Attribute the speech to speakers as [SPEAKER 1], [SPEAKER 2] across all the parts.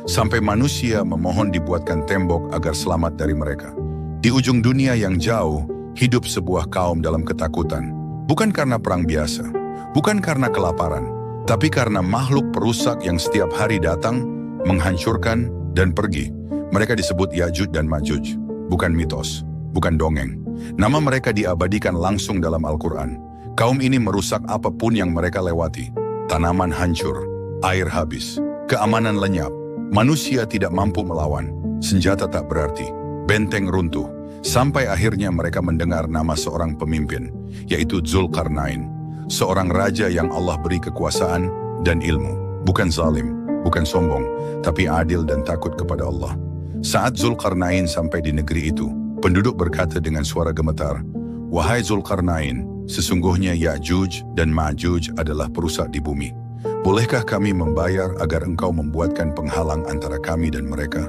[SPEAKER 1] sampai manusia memohon dibuatkan tembok agar selamat dari mereka. Di ujung dunia yang jauh, hidup sebuah kaum dalam ketakutan. Bukan karena perang biasa, bukan karena kelaparan, tapi karena makhluk perusak yang setiap hari datang, menghancurkan, dan pergi. Mereka disebut Ya'juj dan Ma'juj. Bukan mitos, bukan dongeng. Nama mereka diabadikan langsung dalam Al-Quran. Kaum ini merusak apapun yang mereka lewati. Tanaman hancur, air habis, keamanan lenyap, manusia tidak mampu melawan, senjata tak berarti, benteng runtuh, sampai akhirnya mereka mendengar nama seorang pemimpin, yaitu Zulkarnain, seorang raja yang Allah beri kekuasaan dan ilmu, bukan zalim, bukan sombong, tapi adil dan takut kepada Allah. Saat Zulkarnain sampai di negeri itu, penduduk berkata dengan suara gemetar, "Wahai Zulkarnain, sesungguhnya Ya'juj dan Ma'juj adalah perusak di bumi. Bolehkah kami membayar agar engkau membuatkan penghalang antara kami dan mereka?"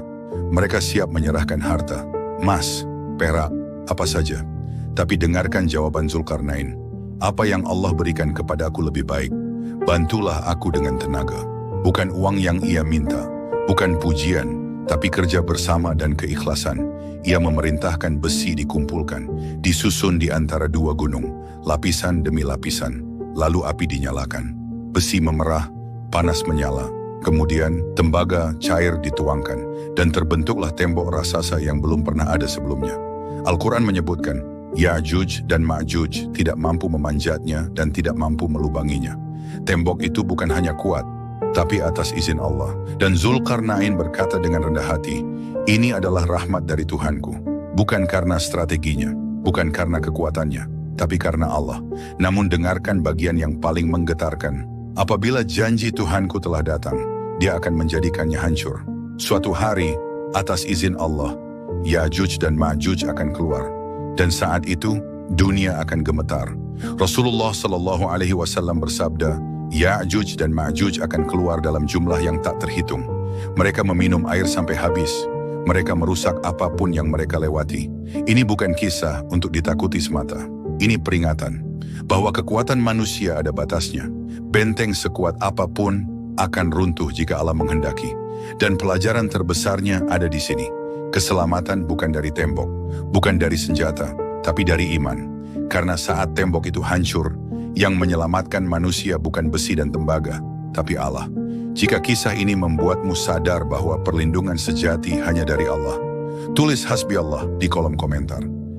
[SPEAKER 1] Mereka siap menyerahkan harta, emas, perak, apa saja. Tapi dengarkan jawaban Zulkarnain. "Apa yang Allah berikan kepadaku lebih baik. Bantulah aku dengan tenaga. Bukan uang yang ia minta, bukan pujian, tapi kerja bersama dan keikhlasan. Ia memerintahkan besi dikumpulkan, disusun di antara dua gunung, lapisan demi lapisan. Lalu api dinyalakan. Besi memerah, panas menyala. Kemudian tembaga cair dituangkan, dan terbentuklah tembok raksasa yang belum pernah ada sebelumnya. Al-Quran menyebutkan, Ya'juj dan Ma'juj tidak mampu memanjatnya dan tidak mampu melubanginya. Tembok itu bukan hanya kuat, tapi atas izin Allah. Dan Zulkarnain berkata dengan rendah hati, "Ini adalah rahmat dari Tuhanku, bukan karena strateginya, bukan karena kekuatannya, tapi karena Allah." Namun dengarkan bagian yang paling menggetarkan. Apabila janji Tuhanku telah datang, dia akan menjadikannya hancur. Suatu hari, atas izin Allah, Ya'juj dan Ma'juj akan keluar. Dan saat itu, dunia akan gemetar. Rasulullah SAW bersabda, Ya'juj dan Ma'juj akan keluar dalam jumlah yang tak terhitung. Mereka meminum air sampai habis. Mereka merusak apapun yang mereka lewati. Ini bukan kisah untuk ditakuti semata. Ini peringatan bahwa kekuatan manusia ada batasnya. Benteng sekuat apapun akan runtuh jika Allah menghendaki. Dan pelajaran terbesarnya ada di sini. Keselamatan bukan dari tembok, bukan dari senjata, tapi dari iman. Karena saat tembok itu hancur, yang menyelamatkan manusia bukan besi dan tembaga, tapi Allah. Jika kisah ini membuatmu sadar bahwa perlindungan sejati hanya dari Allah, tulis hasbi Allah di kolom komentar.